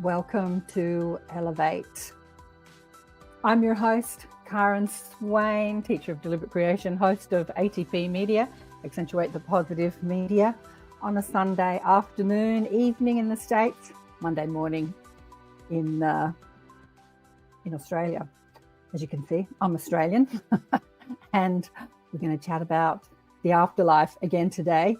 Welcome to Elevate. I'm your host, KAren Swain, teacher of deliberate creation, host of ATP Media, Accentuate the Positive Media, on a Sunday afternoon, evening in the States, Monday morning in Australia. As you can see, I'm Australian, and we're going to chat about the afterlife again today.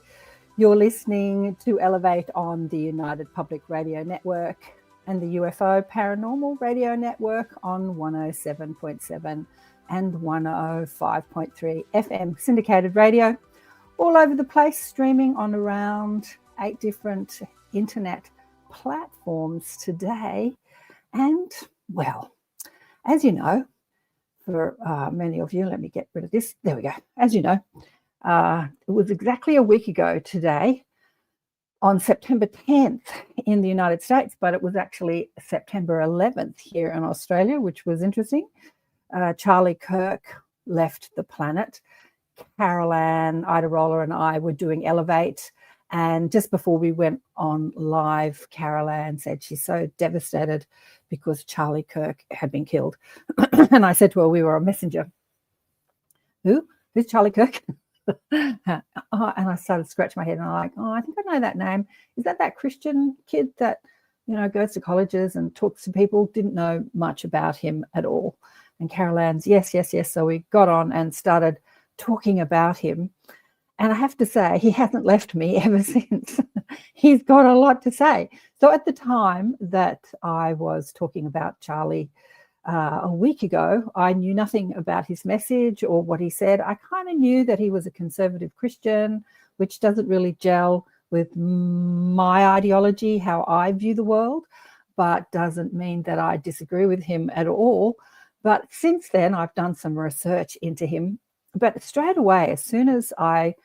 You're listening to Elevate on the United Public Radio Network and the UFO Paranormal Radio Network on 107.7 and 105.3 FM syndicated radio, all over the place, streaming on around 8 different internet platforms today. And, well, as you know, for many of you, let me get rid of this. There we go. As you know, it was exactly a week ago today, on September 10th in the United States, but it was actually September 11th here in Australia, which was interesting. Charlie Kirk left the planet. Carolann, Ida Roller and I were doing Elevate, and just before we went on live, Carolann said she's so devastated because Charlie Kirk had been killed. And I said to her, we were a messenger. Who? Who's Charlie Kirk? And I started scratching my head, and I'm like, I think I know that name. Is that Christian kid that, goes to colleges and talks to people? Didn't know much about him at all. And Carolann's, yes. So we got on and started talking about him. And I have to say, he hasn't left me ever since. He's got a lot to say. So at the time that I was talking about Charlie a week ago, I knew nothing about his message or what he said. I kind of knew that he was a conservative Christian, which doesn't really gel with my ideology, how I view the world, but doesn't mean that I disagree with him at all. But since then, I've done some research into him. But straight away, as soon as I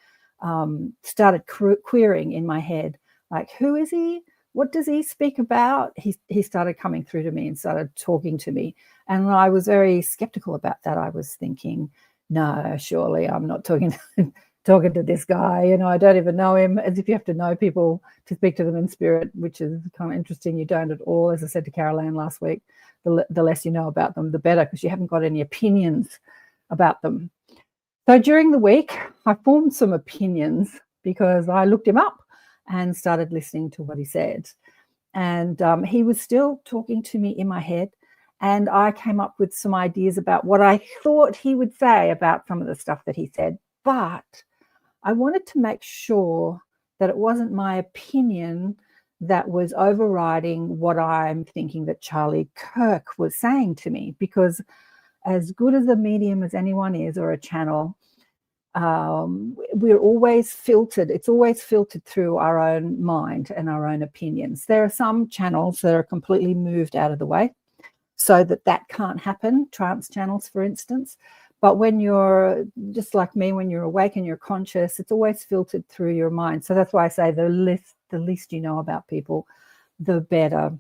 started querying in my head, like, who is he? What does he speak about? He started coming through to me and started talking to me. And I was very skeptical about that. I was thinking, no, surely I'm not talking to this guy. I don't even know him, as if you have to know people to speak to them in spirit, which is kind of interesting. You don't at all. As I said to Carolann last week, the less you know about them, the better, because you haven't got any opinions about them. So during the week, I formed some opinions because I looked him up and started listening to what he said. And he was still talking to me in my head. And I came up with some ideas about what I thought he would say about some of the stuff that he said. But I wanted to make sure that it wasn't my opinion that was overriding what I'm thinking that Charlie Kirk was saying to me. Because as good as a medium as anyone is, or a channel, we're always filtered. It's always filtered through our own mind and our own opinions. There are some channels that are completely moved out of the way so that can't happen, trance channels, for instance. But when you're just like me, when you're awake and you're conscious, it's always filtered through your mind. So that's why I say the least you know about people, the better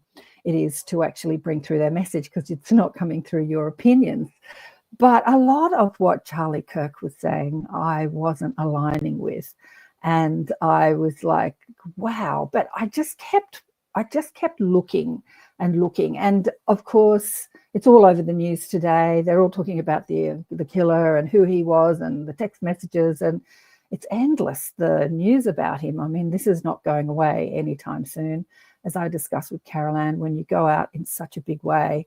it is to actually bring through their message, because it's not coming through your opinions. But a lot of what Charlie Kirk was saying, I wasn't aligning with. And I was like, wow. But I just kept looking and looking. And of course, it's all over the news today. They're all talking about the killer and who he was and the text messages. And it's endless, the news about him. I mean, this is not going away anytime soon. As I discussed with Carolann, when you go out in such a big way,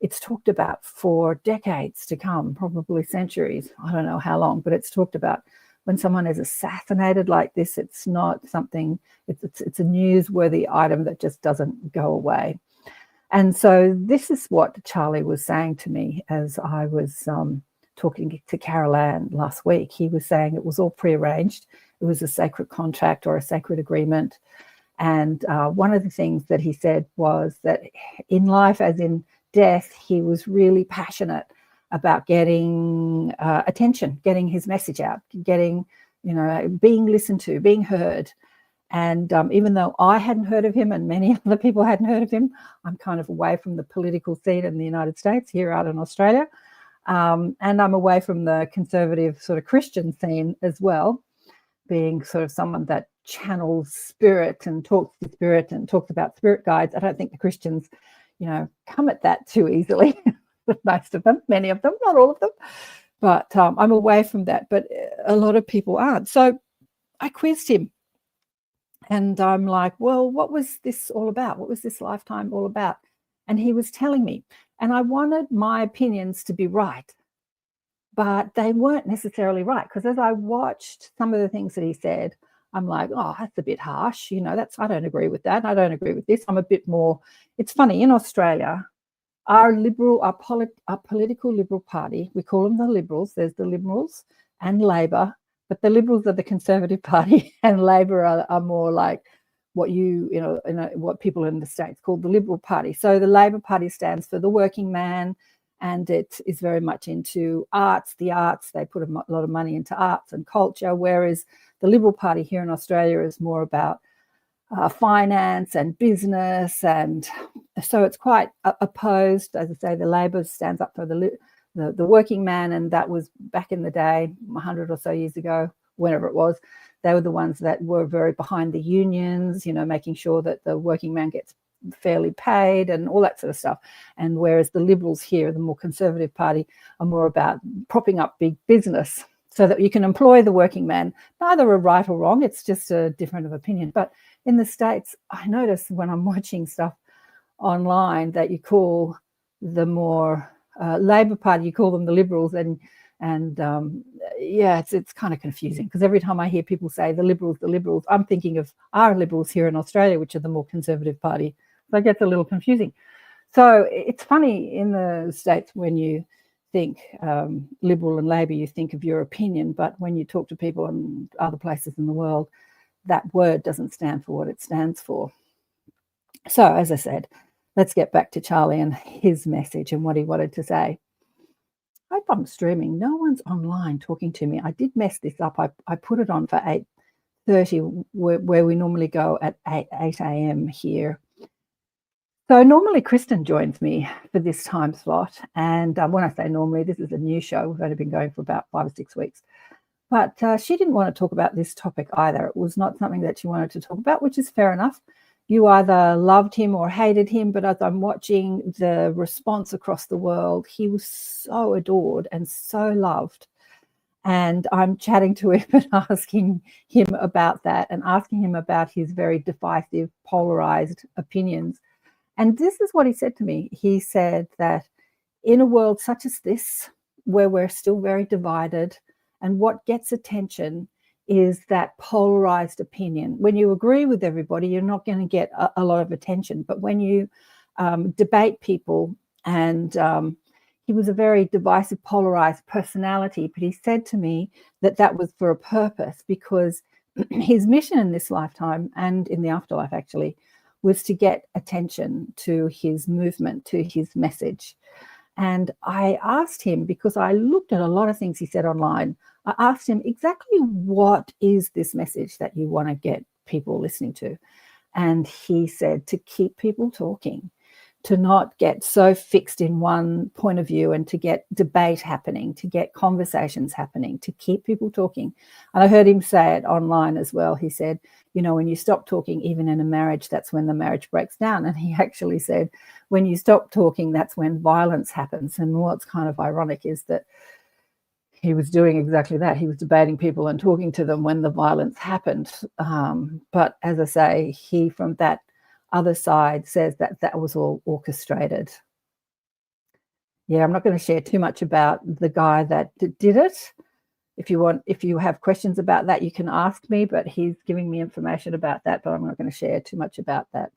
it's talked about for decades to come, probably centuries. I don't know how long, but it's talked about. When someone is assassinated like this, it's not something, it's a newsworthy item that just doesn't go away. And so this is what Charlie was saying to me as I was talking to Carolann last week. He was saying it was all prearranged. It was a sacred contract or a sacred agreement. And one of the things that he said was that in life, as in death, he was really passionate about getting attention, getting his message out, getting, being listened to, being heard. And even though I hadn't heard of him and many other people hadn't heard of him, I'm kind of away from the political scene in the United States, here out in Australia. And I'm away from the conservative sort of Christian scene as well, being sort of someone that channels spirit and talks to spirit and talks about spirit guides. I don't think the Christians, come at that too easily. Most of them, many of them, not all of them. But I'm away from that. But a lot of people aren't. So I quizzed him. And I'm like, well, what was this all about? What was this lifetime all about? And he was telling me. And I wanted my opinions to be right. But they weren't necessarily right. Because as I watched some of the things that he said, I'm like, oh, that's a bit harsh. I don't agree with that. I don't agree with this. I'm a bit more. It's funny, in Australia, our political Liberal Party, we call them the Liberals. There's the Liberals and Labor, but the Liberals are the Conservative Party, and Labor are more like what what people in the States call the Liberal Party. So the Labor Party stands for the working man, and it is very much into arts, the arts. They put a lot of money into arts and culture, whereas the Liberal Party here in Australia is more about finance and business, and so it's quite opposed. As I say, the Labor stands up for the working man, and that was back in the day, 100 or so years ago, whenever it was. They were the ones that were very behind the unions, making sure that the working man gets fairly paid and all that sort of stuff. And whereas the Liberals here, the more Conservative Party, are more about propping up big business so that you can employ the working man. Neither are right or wrong. It's just a difference of opinion. But in the States, I notice when I'm watching stuff online that you call the more Labor Party, you call them the Liberals, and it's kind of confusing, because every time I hear people say the Liberals, I'm thinking of our Liberals here in Australia, which are the more Conservative Party. So it gets a little confusing. So it's funny in the States, when you think Liberal and Labor, you think of your opinion, but when you talk to people in other places in the world, that word doesn't stand for what it stands for. So, as I said, let's get back to Charlie and his message and what he wanted to say. I hope I'm streaming. No one's online talking to me. I did mess this up. I put it on for 8:30, where we normally go at 8 a.m. here. So normally Kristin joins me for this time slot. And when I say normally, this is a new show. We've only been going for about 5 or 6 weeks. But she didn't want to talk about this topic either. It was not something that she wanted to talk about, which is fair enough. You either loved him or hated him, but as I'm watching the response across the world, he was so adored and so loved. And I'm chatting to him and asking him about that, and asking him about his very divisive, polarized opinions. And this is what he said to me. He said that in a world such as this, where we're still very divided, and what gets attention is that polarized opinion. When you agree with everybody, you're not going to get a lot of attention. But when you debate people, and he was a very divisive, polarized personality, but he said to me that that was for a purpose, because his mission in this lifetime, and in the afterlife actually, was to get attention to his movement, to his message. And I asked him, because I looked at a lot of things he said online, I asked him exactly, what is this message that you want to get people listening to? And he said to keep people talking, to not get so fixed in one point of view, and to get debate happening, to get conversations happening, to keep people talking. And I heard him say it online as well. He said, when you stop talking, even in a marriage, that's when the marriage breaks down. And he actually said, when you stop talking, that's when violence happens. And what's kind of ironic is that he was doing exactly that. He was debating people and talking to them when the violence happened. But as I say, he, from that other side, says that that was all orchestrated. Yeah, I'm not going to share too much about the guy that did it. If you have questions about that, you can ask me, but he's giving me information about that, but I'm not going to share too much about that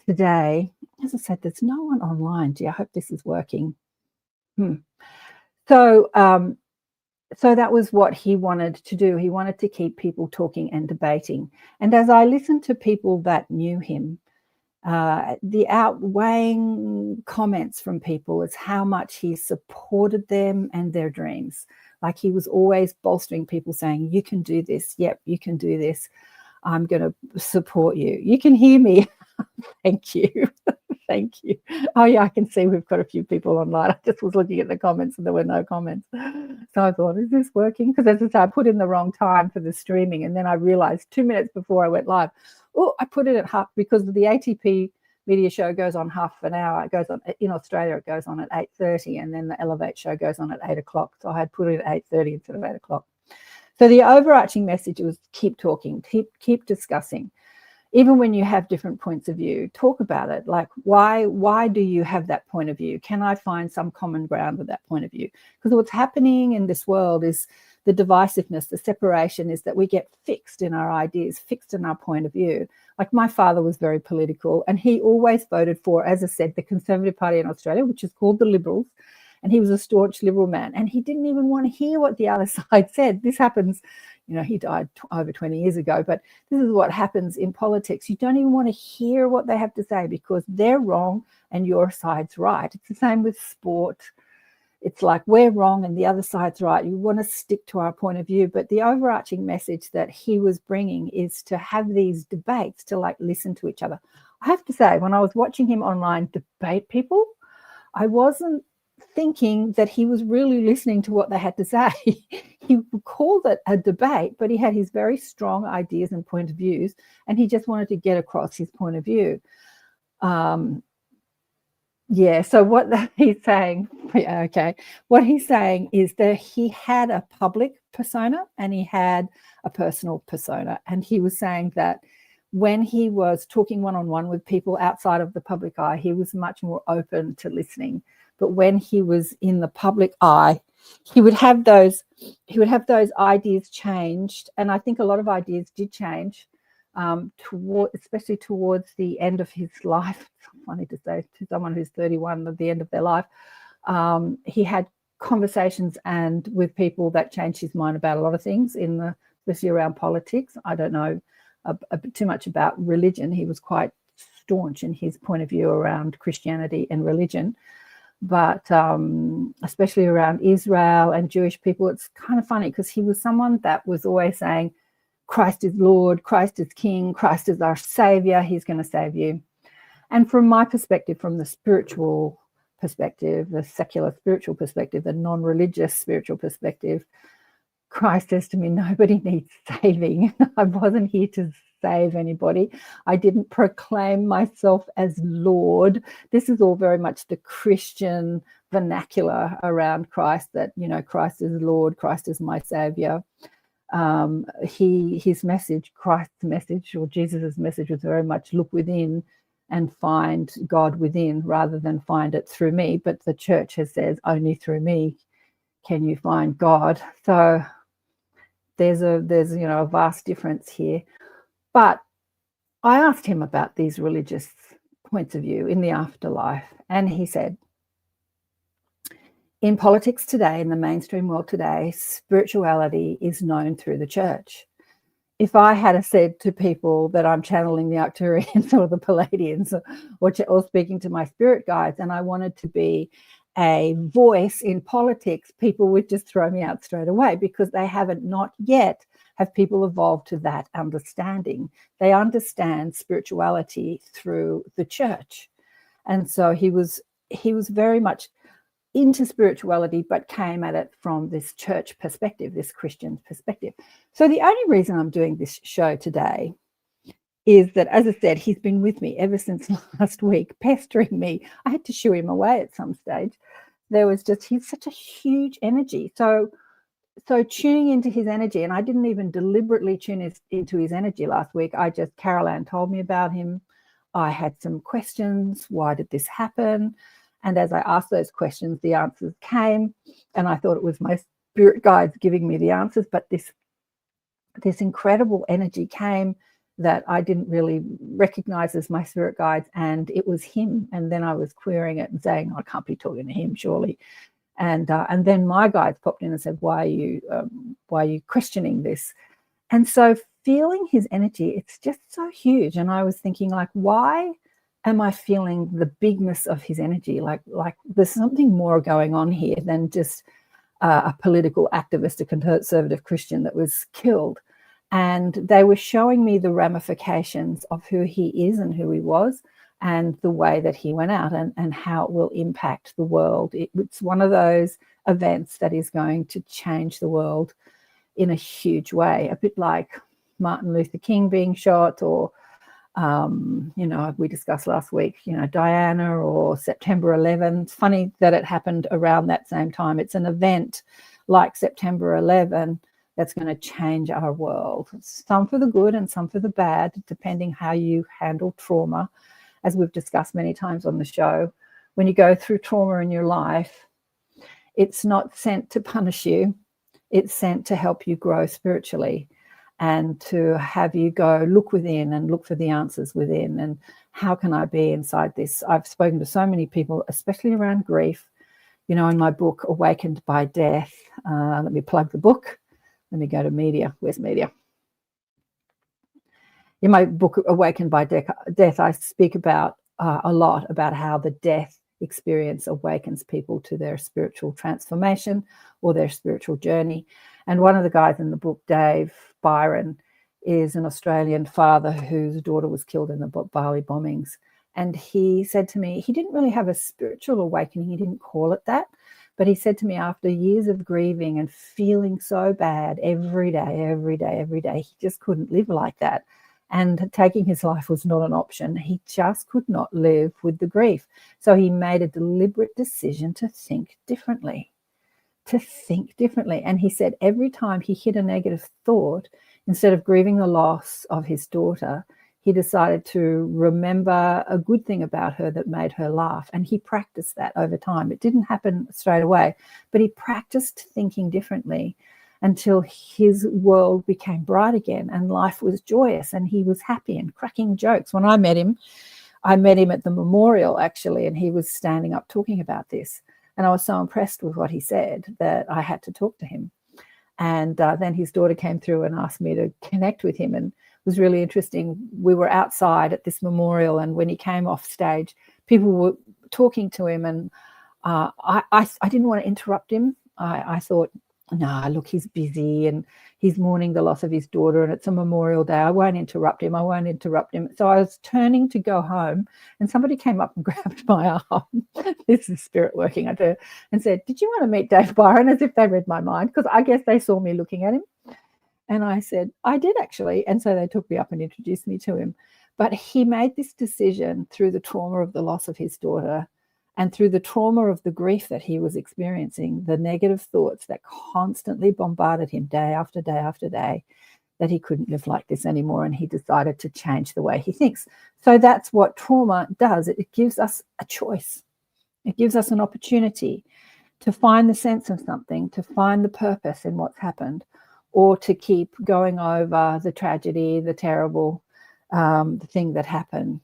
today. As I said, there's no one online. Gee, I hope this is working. So that was what he wanted to do. He wanted to keep people talking and debating. And as I listened to people that knew him, the outweighing comments from people is how much he supported them and their dreams. Like, he was always bolstering people, saying, you can do this. Yep, you can do this. I'm going to support you. You can hear me. Thank you. Thank you. Oh, yeah, I can see we've got a few people online. I just was looking at the comments and there were no comments. So I thought, is this working? Because as I said, I put in the wrong time for the streaming. And then I realized 2 minutes before I went live, oh, I put it at half, because the ATP media show goes on half an hour. It goes on in Australia, it goes on at 8:30, and then the Elevate show goes on at 8 o'clock. So I had put it at 8:30 instead of 8 o'clock. So the overarching message was keep talking, keep discussing. Even when you have different points of view, talk about it. Like, why do you have that point of view? Can I find some common ground with that point of view? Because what's happening in this world is the divisiveness, the separation, is that we get fixed in our ideas, fixed in our point of view. Like, my father was very political, and he always voted for, as I said, the Conservative Party in Australia, which is called the Liberals. And he was a staunch Liberal man, and he didn't even want to hear what the other side said. This happens, he died over 20 years ago, but this is what happens in politics. You don't even want to hear what they have to say because they're wrong and your side's right. It's the same with sport. It's like we're wrong and the other side's right. You want to stick to our point of view. But the overarching message that he was bringing is to have these debates, to like listen to each other. I have to say, when I was watching him online debate people, I wasn't thinking that he was really listening to what they had to say. He called it a debate, but he had his very strong ideas and point of views, and he just wanted to get across his point of view. So what he's saying, what he's saying is that he had a public persona and he had a personal persona, and he was saying that when he was talking one-on-one with people outside of the public eye, he was much more open to listening. But when he was in the public eye, he would have those ideas changed. And I think a lot of ideas did change, especially towards the end of his life. It's funny to say to someone who's 31 at the end of their life. He had conversations and with people that changed his mind about a lot of things, especially around politics. I don't know too much about religion. He was quite staunch in his point of view around Christianity and religion. But especially around Israel and Jewish people, it's kind of funny because he was someone that was always saying, Christ is Lord, Christ is King, Christ is our Savior, he's going to save you. And from my perspective, from the spiritual perspective, the secular spiritual perspective, the non-religious spiritual perspective, Christ says to me, nobody needs saving. I wasn't here to save anybody. I didn't proclaim myself as Lord. This is all very much the Christian vernacular around Christ, that, Christ is Lord, Christ is my Savior. His message, Christ's message, or Jesus's message, was very much look within and find God within rather than find it through me. But the church has said only through me can you find God. So there's a vast difference here. But I asked him about these religious points of view in the afterlife, and he said, in politics today, in the mainstream world today, spirituality is known through the church. If I had said to people that I'm channeling the Arcturians or the Palladians or speaking to my spirit guides, and I wanted to be a voice in politics, people would just throw me out straight away because they not yet have people evolved to that understanding. They understand spirituality through the church. And so he was very much into spirituality, but came at it from this church perspective, this Christian perspective. So the only reason I'm doing this show today is that, as I said, he's been with me ever since last week, pestering me. I had to shoo him away at some stage. He's such a huge energy. So tuning into his energy, and I didn't even deliberately tune into his energy last week. Carolann told me about him. I had some questions. Why did this happen? And as I asked those questions, the answers came, and I thought it was my spirit guides giving me the answers. But this incredible energy came that I didn't really recognize as my spirit guides, and it was him. And then I was querying it and saying, I can't be talking to him, surely. And then my guides popped in and said, why are you questioning this? And so feeling his energy, it's just so huge. And I was thinking, like, why am I feeling the bigness of his energy? Like there's something more going on here than just a political activist, a conservative Christian that was killed. And they were showing me the ramifications of who he is and who he was. and the way that he went out and how it will impact the world. It's one of those events that is going to change the world in a huge way, a bit like Martin Luther King being shot, or, we discussed last week, Diana, or September 11. It's funny that it happened around that same time. It's an event like September 11 that's going to change our world, some for the good and some for the bad, depending how you handle trauma. As we've discussed many times on the show, when you go through trauma in your life, it's not sent to punish you. It's sent to help you grow spiritually and to have you go look within and look for the answers within. And how can I be inside this? I've spoken to so many people, especially around grief. In my book, Awakened by Death, let me plug the book. Let me go to media. Where's media? In my book, Awakened by Death, I speak about a lot about how the death experience awakens people to their spiritual transformation or their spiritual journey. And one of the guys in the book, Dave Byron, is an Australian father whose daughter was killed in the Bali bombings. And he said to me, he didn't really have a spiritual awakening. He didn't call it that. But he said to me, after years of grieving and feeling so bad every day, he just couldn't live like that. And taking his life was not an option. He just could not live with the grief. So he made a deliberate decision to think differently. And he said every time he hit a negative thought, instead of grieving the loss of his daughter, he decided to remember a good thing about her that made her laugh. And he practiced that over time. It didn't happen straight away, but he practiced thinking differently until his world became bright again and life was joyous and he was happy and cracking jokes. When I met him at the memorial, actually, and he was standing up talking about this. And I was so impressed with what he said that I had to talk to him. And then his daughter came through and asked me to connect with him, and it was really interesting. We were outside at this memorial, and when he came off stage, people were talking to him, and I didn't want to interrupt him. I thought, no, look, he's busy and he's mourning the loss of his daughter and it's a Memorial Day. I won't interrupt him. So I was turning to go home and somebody came up and grabbed my arm. This is spirit working, I do, and said, did you want to meet Dave Byron? As if they read my mind, because I guess they saw me looking at him. And I said, I did actually. And so they took me up and introduced me to him. But he made this decision through the trauma of the loss of his daughter and through the trauma of the grief that he was experiencing, the negative thoughts that constantly bombarded him day after day after day, that he couldn't live like this anymore. And he decided to change the way he thinks. So that's what trauma does. It gives us a choice. It gives us an opportunity to find the sense of something, to find the purpose in what's happened, or to keep going over the tragedy, the terrible, the thing that happened.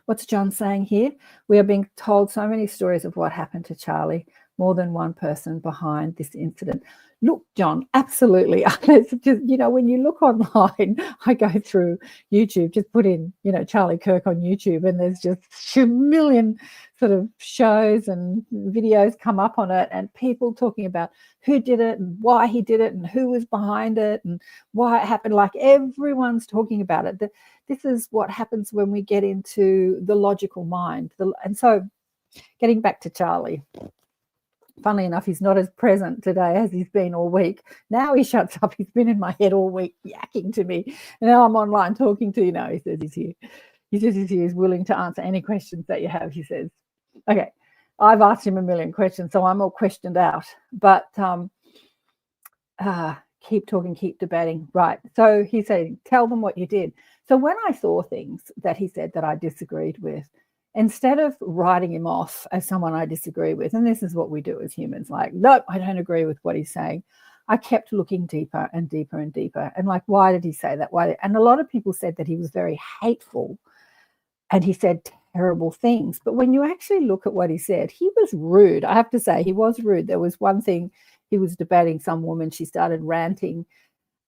What's John saying here? We are being told so many stories of what happened to Charlie, more than one person behind this incident. Look, John, absolutely. It's just, when you look online, I go through YouTube, just put in, Charlie Kirk on YouTube, and there's just a million sort of shows and videos come up on it, and people talking about who did it and why he did it and who was behind it and why it happened. Like, everyone's talking about it. This is what happens when we get into the logical mind. And so getting back to Charlie, funnily enough, he's not as present today as he's been all week. Now he shuts up. He's been in my head all week yakking to me. And now I'm online talking to you. No, he says he's here. He says he's here. He's willing to answer any questions that you have, he says. Okay, I've asked him a million questions, so I'm all questioned out. But keep talking, keep debating. Right, so he said, tell them what you did. So when I saw things that he said that I disagreed with, instead of writing him off as someone I disagree with, and this is what we do as humans, like, nope, I don't agree with what he's saying, I kept looking deeper and deeper and deeper. And like, why did he say that? And a lot of people said that he was very hateful and he said terrible things. But when you actually look at what he said, he was rude. I have to say, he was rude. There was one thing, he was debating some woman, she started ranting,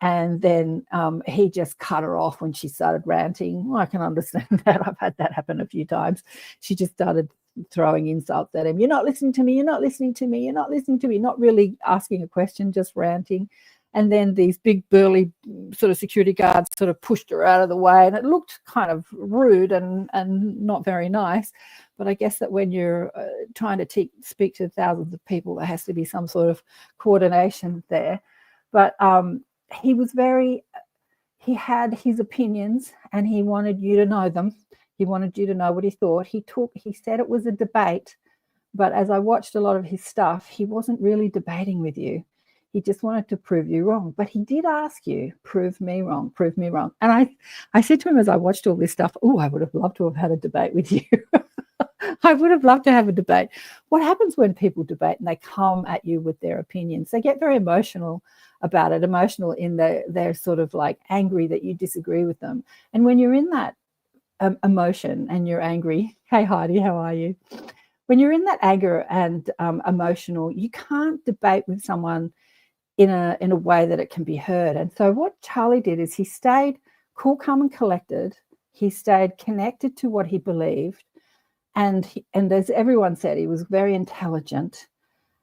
and then he just cut her off when she started ranting. Well, I can understand that. I've had that happen a few times. She just started throwing insults at him. You're not listening to me. You're not listening to me. You're not listening to me. Not really asking a question, just ranting. And then these big burly sort of security guards sort of pushed her out of the way, and it looked kind of rude and not very nice. But I guess that when you're trying to speak to thousands of people, there has to be some sort of coordination there. But he had his opinions, and he wanted you to know them. He wanted you to know what he thought. He said it was a debate, but as I watched a lot of his stuff, he wasn't really debating with you. He just wanted to prove you wrong. But he did ask you, prove me wrong, prove me wrong. And I said to him as I watched all this stuff, oh, I would have loved to have had a debate with you. I would have loved to have a debate. What happens when people debate and they come at you with their opinions? They get very emotional about it, emotional in they're sort of like angry that you disagree with them. And when you're in that emotion and you're angry, hey Heidi, how are you? When you're in that anger and emotional, you can't debate with someone in a way that it can be heard. And so what Charlie did is he stayed cool, calm, and collected. He stayed connected to what he believed, and as everyone said, he was very intelligent.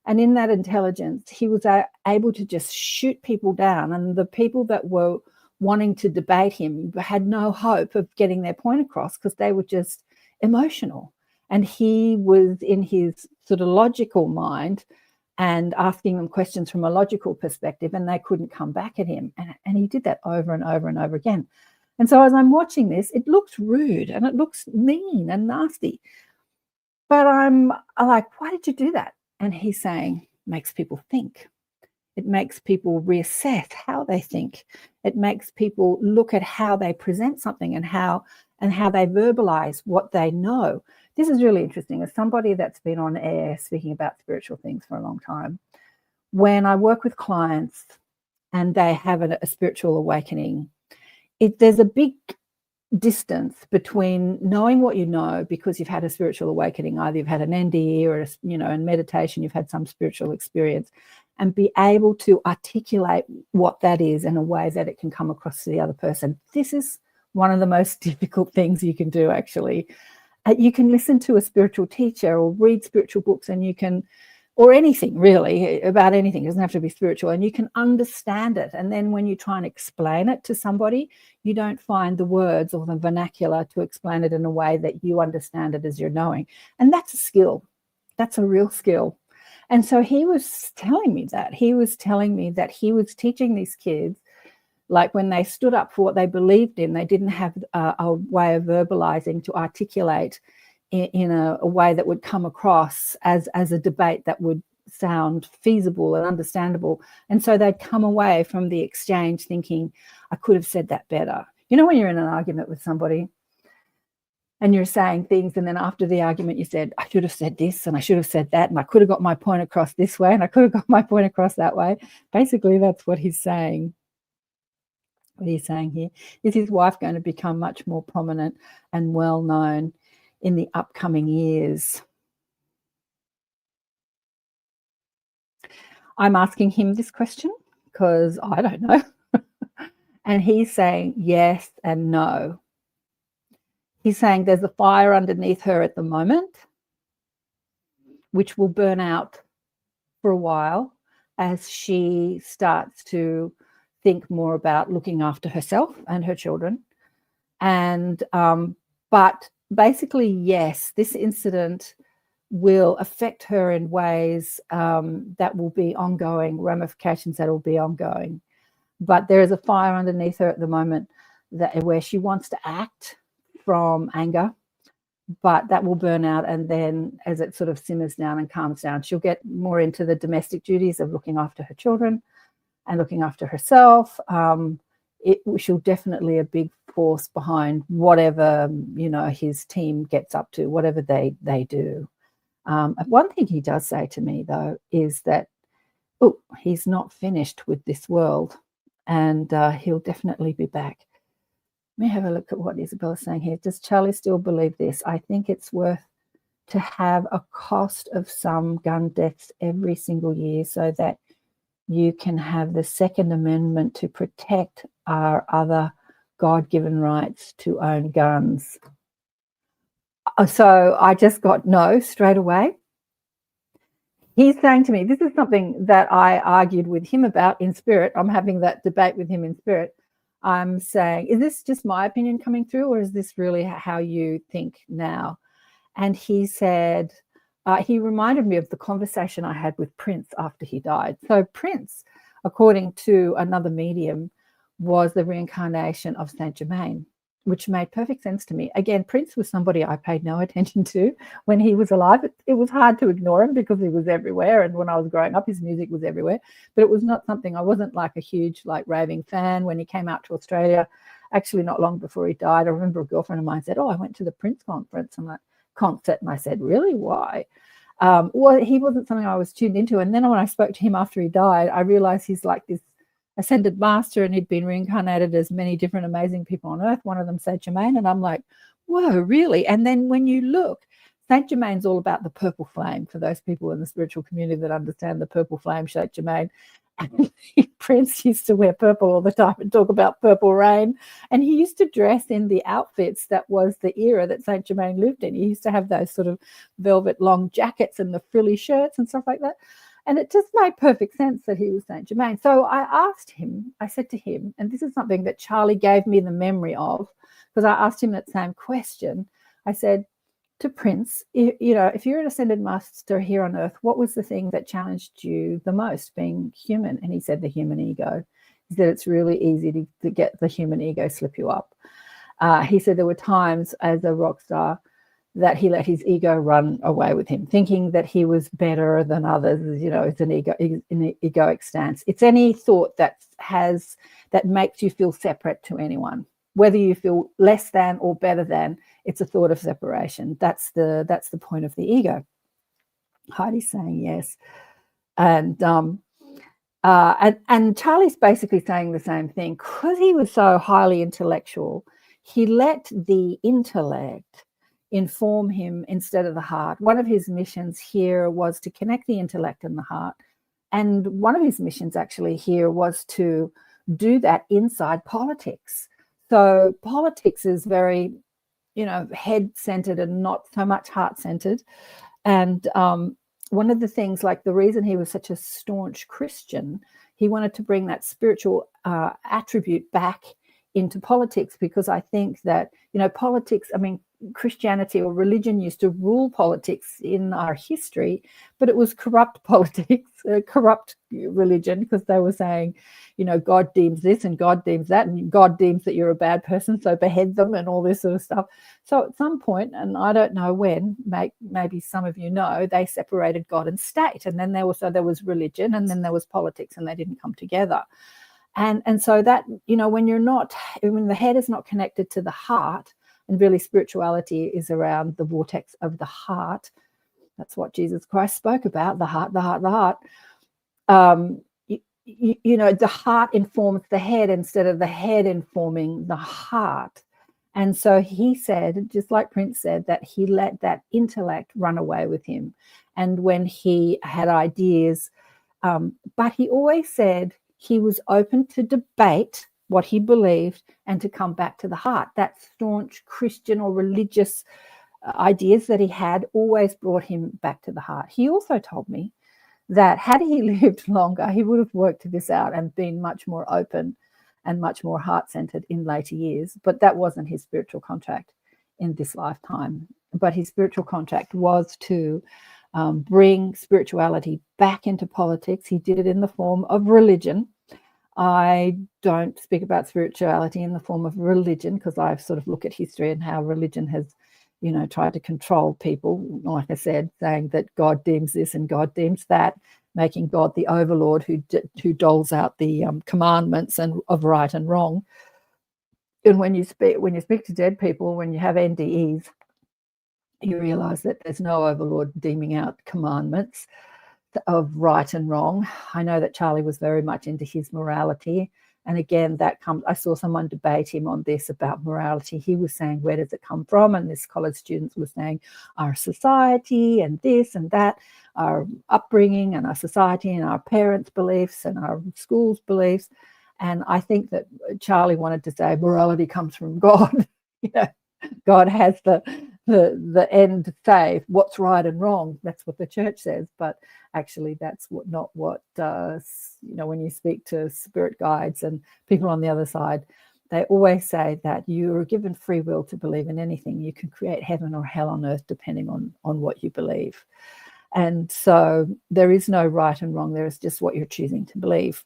And in that intelligence, he was able to just shoot people down. And the people that were wanting to debate him had no hope of getting their point across because they were just emotional. And he was in his sort of logical mind and asking them questions from a logical perspective, and they couldn't come back at him. And he did that over and over and over again. And so as I'm watching this, it looks rude and it looks mean and nasty. But I'm like, why did you do that? And he's saying, makes people think. It makes people reassess how they think. It makes people look at how they present something and how they verbalize what they know. This is really interesting. As somebody that's been on air speaking about spiritual things for a long time, when I work with clients and they have a spiritual awakening, there's a big distance between knowing what you know because you've had a spiritual awakening, either you've had an NDE or in meditation you've had some spiritual experience, and be able to articulate what that is in a way that it can come across to the other person. This is one of the most difficult things you can do, actually. You can listen to a spiritual teacher or read spiritual books, and you can, or anything really, about anything. It doesn't have to be spiritual, and you can understand it. And then when you try and explain it to somebody, you don't find the words or the vernacular to explain it in a way that you understand it as you're knowing. And that's a skill. That's a real skill. And so he was telling me that. He was telling me that he was teaching these kids, like when they stood up for what they believed in, they didn't have a way of verbalizing to articulate in a way that would come across as a debate that would sound feasible and understandable. And so they'd come away from the exchange thinking, I could have said that better. You know, when you're in an argument with somebody and you're saying things, and then after the argument you said, I should have said this and I should have said that, and I could have got my point across this way and I could have got my point across that way. Basically, that's what he's saying. What he's saying here is his wife going to become much more prominent and well known in the upcoming years. I'm asking him this question because I don't know. And he's saying yes and no. He's saying there's a fire underneath her at the moment, which will burn out for a while as she starts to think more about looking after herself and her children. And but basically, yes, this incident will affect her in ways that will be ongoing, ramifications that will be ongoing. But there is a fire underneath her at the moment where she wants to act from anger, but that will burn out. And then as it sort of simmers down and calms down, she'll get more into the domestic duties of looking after her children and looking after herself. She'll definitely a big force behind whatever, his team gets up to, whatever they do. One thing he does say to me, though, is that, he's not finished with this world, and he'll definitely be back. Let me have a look at what Isabella's saying here. Does Charlie still believe this? I think it's worth to have a cost of some gun deaths every single year so that you can have the Second Amendment to protect our other God-given rights to own guns. So I just got no straight away. he's saying to me, this is something that I argued with him about in spirit. I'm having that debate with him in spirit. I'm saying, is this just my opinion coming through, or is this really how you think now? And he said, he reminded me of the conversation I had with Prince after he died. So Prince, according to another medium, was the reincarnation of Saint Germain, which made perfect sense to me. Again, Prince was somebody I paid no attention to when he was alive. It was hard to ignore him because he was everywhere. And when I was growing up, his music was everywhere. But it was not something, I wasn't like a huge raving fan when he came out to Australia. Actually, not long before he died, I remember a girlfriend of mine said, oh, I went to the Prince conference. I'm like, concert. And I said, really? Why? Well, he wasn't something I was tuned into. And then when I spoke to him after he died, I realized he's like this ascended master, and he'd been reincarnated as many different amazing people on earth, one of them Saint Germain. And I'm like, whoa, really? And then when you look, Saint Germain's all about the purple flame, for those people in the spiritual community that understand the purple flame, Saint Germain. And Prince used to wear purple all the time and talk about purple rain. And he used to dress in the outfits that was the era that Saint Germain lived in. He used to have those sort of velvet long jackets and the frilly shirts and stuff like that. And it just made perfect sense that he was Saint Germain. So I asked him, I said to him, and this is something that Charlie gave me the memory of, because I asked him that same question. I said to Prince, if you're an ascended master here on earth, what was the thing that challenged you the most being human? And he said the human ego. He said it's really easy to get the human ego slip you up. He said there were times as a rock star that he let his ego run away with him, thinking that he was better than others. It's an egoic stance. It's any thought that makes you feel separate to anyone, whether you feel less than or better than. It's a thought of separation. That's the point of the ego. Heidi's saying yes, and Charlie's basically saying the same thing. Because he was so highly intellectual, he let the intellect inform him instead of the heart. One of his missions here was to connect the intellect and the heart. And one of his missions actually here was to do that inside politics. So politics is very, head-centered and not so much heart-centered. And one of the things, like the reason he was such a staunch Christian, he wanted to bring that spiritual attribute back into politics, because I think that, politics, Christianity or religion used to rule politics in our history, but it was corrupt politics, corrupt religion, because they were saying, God deems this and God deems that, and God deems that you're a bad person, so behead them and all this sort of stuff. So at some point, and I don't know when, maybe some of you know, they separated God and state, and then there was religion, and then there was politics, and they didn't come together. And so that, when the head is not connected to the heart, and really spirituality is around the vortex of the heart. That's what Jesus Christ spoke about, the heart, the heart, the heart. The heart informs the head instead of the head informing the heart. And so he said, just like Prince said, that he let that intellect run away with him. And when he had ideas, but he always said he was open to debate what he believed and to come back to the heart. That staunch Christian or religious ideas that he had always brought him back to the heart. He also told me that had he lived longer, he would have worked this out and been much more open and much more heart-centered in later years. But that wasn't his spiritual contract in this lifetime. But his spiritual contract was to bring spirituality back into politics. He did it in the form of religion. I don't speak about spirituality in the form of religion, because I sort of look at history and how religion has, tried to control people. Like I said, saying that God deems this and God deems that, making God the overlord who doles out the commandments and of right and wrong. And when you speak to dead people, when you have NDEs, you realize that there's no overlord deeming out commandments of right and wrong. I know that Charlie was very much into his morality. And again, I saw someone debate him on this about morality. He was saying, where does it come from? And this college student was saying, our society and this and that, our upbringing and our society and our parents' beliefs and our school's beliefs. And I think that Charlie wanted to say morality comes from God. God has the the end say what's right and wrong. That's what the church says, but actually that's not what when you speak to spirit guides and people on the other side, they always say that you are given free will to believe in anything. You can create heaven or hell on earth depending on what you believe. And so there is no right and wrong. There is just what you're choosing to believe.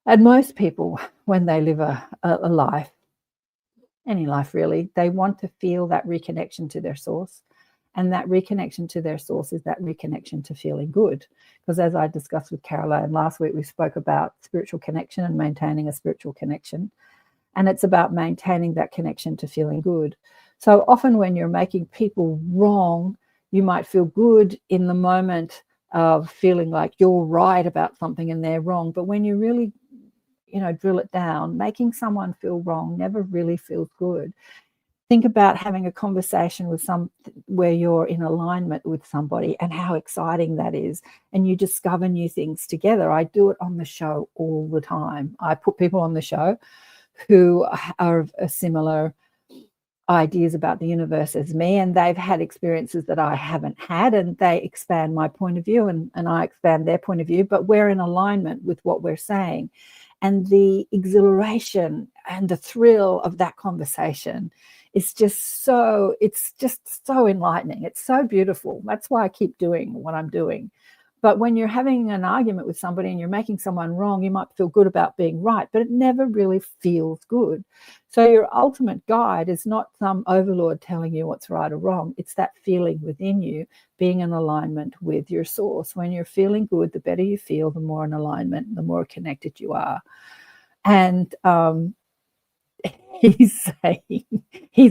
And most people, when they live a life, any life really, they want to feel that reconnection to their source. And that reconnection to their source is that reconnection to feeling good. Because as I discussed with Carolann last week, we spoke about spiritual connection and maintaining a spiritual connection. And it's about maintaining that connection to feeling good. So often when you're making people wrong, you might feel good in the moment of feeling like you're right about something and they're wrong. But when you really drill it down, making someone feel wrong never really feels good. Think about having a conversation with where you're in alignment with somebody and how exciting that is. And you discover new things together. I do it on the show all the time. I put people on the show who are of a similar ideas about the universe as me, and they've had experiences that I haven't had, and they expand my point of view and I expand their point of view, but we're in alignment with what we're saying. And the exhilaration and the thrill of that conversation is just so enlightening. It's so beautiful. That's why I keep doing what I'm doing. But when you're having an argument with somebody and you're making someone wrong, you might feel good about being right, but it never really feels good. So your ultimate guide is not some overlord telling you what's right or wrong. It's that feeling within you being in alignment with your source. When you're feeling good, the better you feel, the more in alignment, the more connected you are. And he's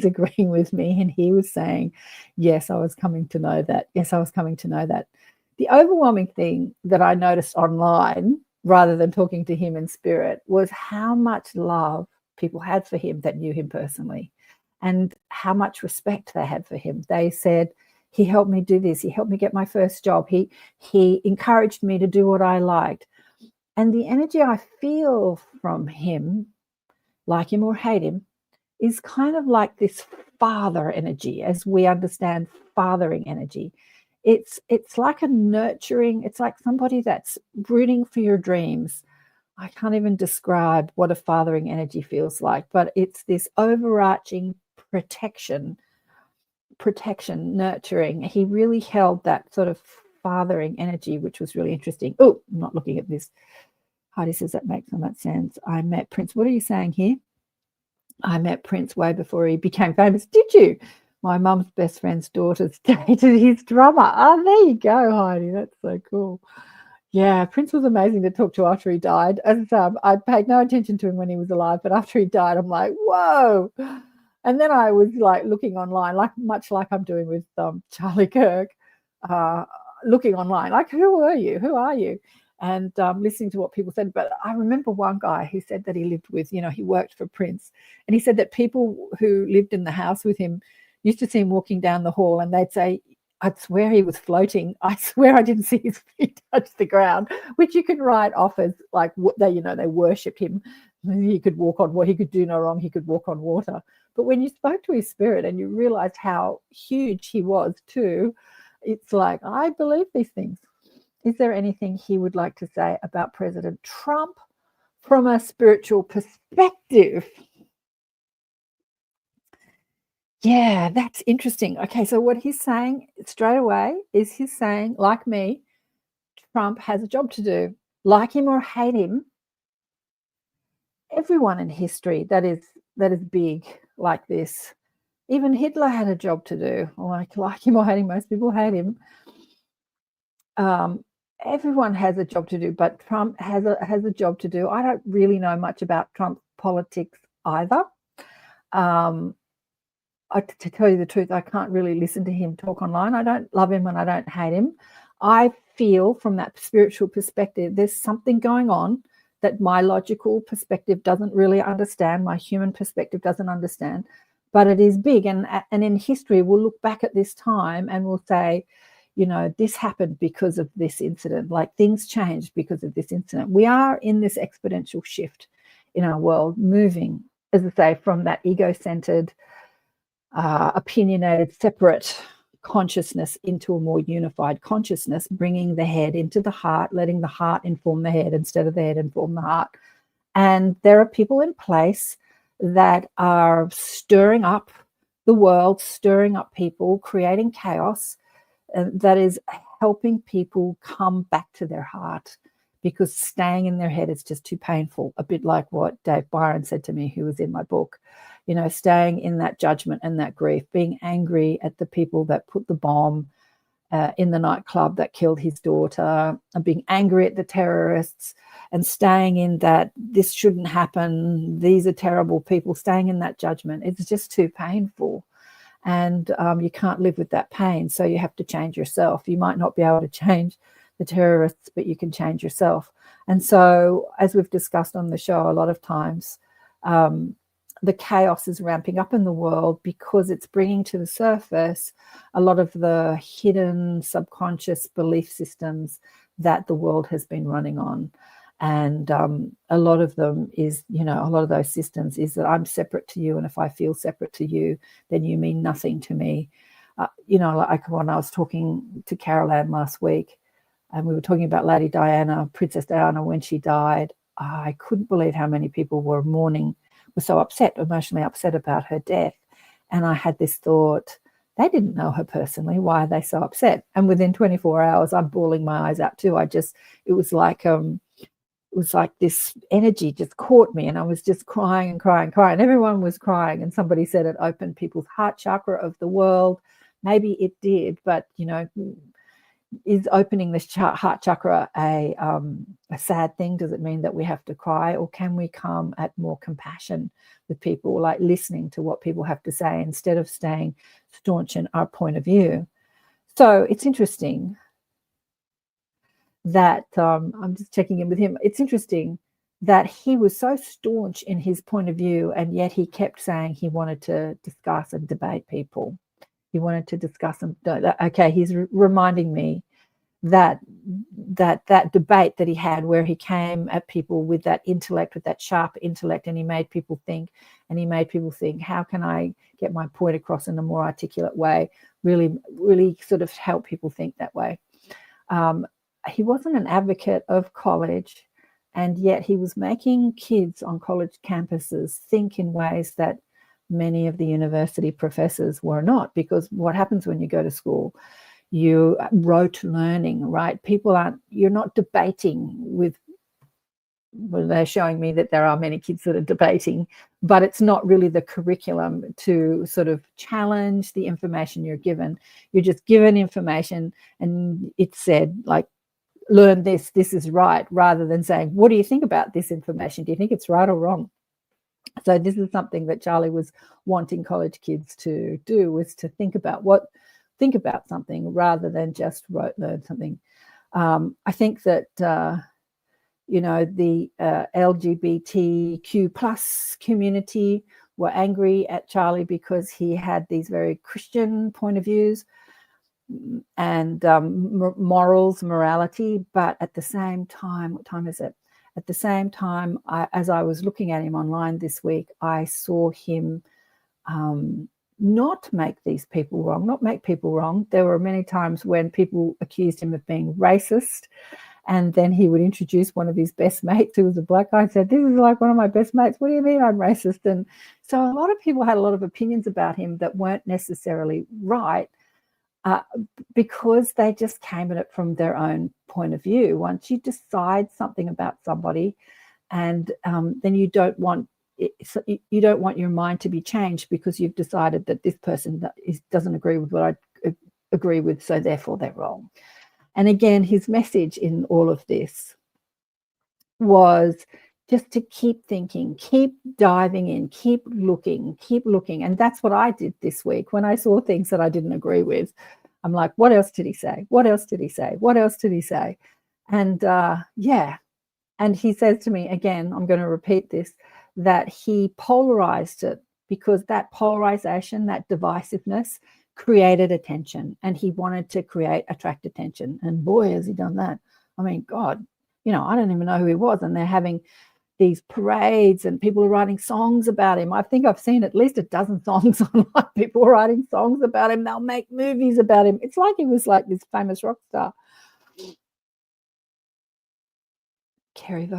agreeing with me, and he was saying, yes, I was coming to know that. Yes, I was coming to know that. The overwhelming thing that I noticed online, rather than talking to him in spirit, was how much love people had for him that knew him personally, and how much respect they had for him. They said, he helped me do this. He helped me get my first job. He encouraged me to do what I liked. And the energy I feel from him, like him or hate him, is kind of like this father energy, as we understand fathering energy. It's like a nurturing, it's like somebody that's rooting for your dreams. I can't even describe what a fathering energy feels like, but it's this overarching protection, nurturing. He really held that sort of fathering energy, which was really interesting. Oh, I'm not looking at this. Heidi says that makes so much sense. I met Prince. What are you saying here? I met Prince way before he became famous. Did you? My mum's best friend's daughter's dated his drummer. Oh, there you go, Heidi. That's so cool. Yeah, Prince was amazing to talk to after he died. And I paid no attention to him when he was alive, but after he died, I'm like, whoa. And then I was like looking online, much like I'm doing with Charlie Kirk, looking online, like, who are you? Who are you? And listening to what people said. But I remember one guy who said that he lived with, he worked for Prince. And he said that people who lived in the house with him used to see him walking down the hall and they'd say, I'd swear he was floating. I swear I didn't see his feet touch the ground, which you can write off as like, they worshipped him. He could walk on what he could do no wrong. He could walk on water. But when you spoke to his spirit and you realized how huge he was too, it's like, I believe these things. Is there anything he would like to say about President Trump from a spiritual perspective? Yeah, that's interesting. Okay, so what he's saying straight away is he's saying, like me, Trump has a job to do. Like him or hate him, everyone in history that is big like this, even Hitler had a job to do. Like him or hate him, most people hate him. Everyone has a job to do, but Trump has a job to do. I don't really know much about Trump's politics either. To tell you the truth, I can't really listen to him talk online. I don't love him and I don't hate him. I feel from that spiritual perspective, there's something going on that my logical perspective doesn't really understand, my human perspective doesn't understand, but it is big. And in history, we'll look back at this time and we'll say, this happened because of this incident, like things changed because of this incident. We are in this exponential shift in our world, moving, as I say, from that ego-centered opinionated, separate consciousness into a more unified consciousness, bringing the head into the heart, letting the heart inform the head instead of the head inform the heart. And there are people in place that are stirring up the world, stirring up people, creating chaos, that is helping people come back to their heart, because staying in their head is just too painful. A bit like what Dave Byron said to me, who was in my book, you know, staying in that judgment and that grief, being angry at the people that put the bomb in the nightclub that killed his daughter, and being angry at the terrorists, and staying in that this shouldn't happen, these are terrible people, staying in that judgment. It's just too painful. And you can't live with that pain. So you have to change yourself. You might not be able to change the terrorists, but you can change yourself. And so, as we've discussed on the show a lot of times, the chaos is ramping up in the world because it's bringing to the surface a lot of the hidden subconscious belief systems that the world has been running on. And a lot of them is, you know, a lot of those systems is that I'm separate to you, and if I feel separate to you, then you mean nothing to me. You know, like when I was talking to Carolann last week, and we were talking about Lady Diana, Princess Diana, when she died, I couldn't believe how many people were mourning, were so upset, emotionally upset about her death. And I had this thought, they didn't know her personally. Why are they so upset? And within 24 hours, I'm bawling my eyes out too. It was like this energy just caught me, and I was just crying and crying and crying. Everyone was crying, and somebody said it opened people's heart chakra of the world. Maybe it did, but, you know, is opening this heart chakra a sad thing? Does it mean that we have to cry, or can we come at more compassion with people, like listening to what people have to say instead of staying staunch in our point of view? So it's interesting that I'm just checking in with him. It's interesting that he was so staunch in his point of view, and yet he kept saying he wanted to discuss and debate people. He wanted to discuss and okay, he's reminding me that debate that he had, where he came at people with that intellect, with that sharp intellect, and he made people think, how can I get my point across in a more articulate way, really sort of help people think that way. He wasn't an advocate of college, and yet he was making kids on college campuses think in ways that many of the university professors were not. Because what happens when you go to school, you rote learning, right? You're not debating with, well, they're showing me that there are many kids that are debating, but it's not really the curriculum to sort of challenge the information you're given. You're just given information, and it's said, like, learn this is right, rather than saying, what do you think about this information? Do you think it's right or wrong? So this is something that Charlie was wanting college kids to do, was to think about something rather than just rote learn something. I think that you know, the LGBTQ plus community were angry at Charlie because he had these very Christian point of views and morals, morality. But at the same time, what time is it? At the same time, as I was looking at him online this week, I saw him not make people wrong. There were many times when people accused him of being racist, and then he would introduce one of his best mates who was a black guy and said, this is like one of my best mates. What do you mean I'm racist? And so a lot of people had a lot of opinions about him that weren't necessarily right, because they just came at it from their own point of view. Once you decide something about somebody, and then you don't want your mind to be changed because you've decided that this person doesn't agree with what I agree with, so therefore they're wrong. And again, his message in all of this was just to keep thinking, keep diving in, keep looking. And that's what I did this week when I saw things that I didn't agree with. I'm like, what else did he say? What else did he say? What else did he say? And and he says to me, again, I'm going to repeat this, that he polarized it because that polarization, that divisiveness created attention, and he wanted to attract attention. And boy, has he done that. I mean, God, you know, I don't even know who he was. And they're having these parades, and people are writing songs about him. I think I've seen at least a dozen songs online. People are writing songs about him. They'll make movies about him. It's like he was like this famous rock star. Kerry,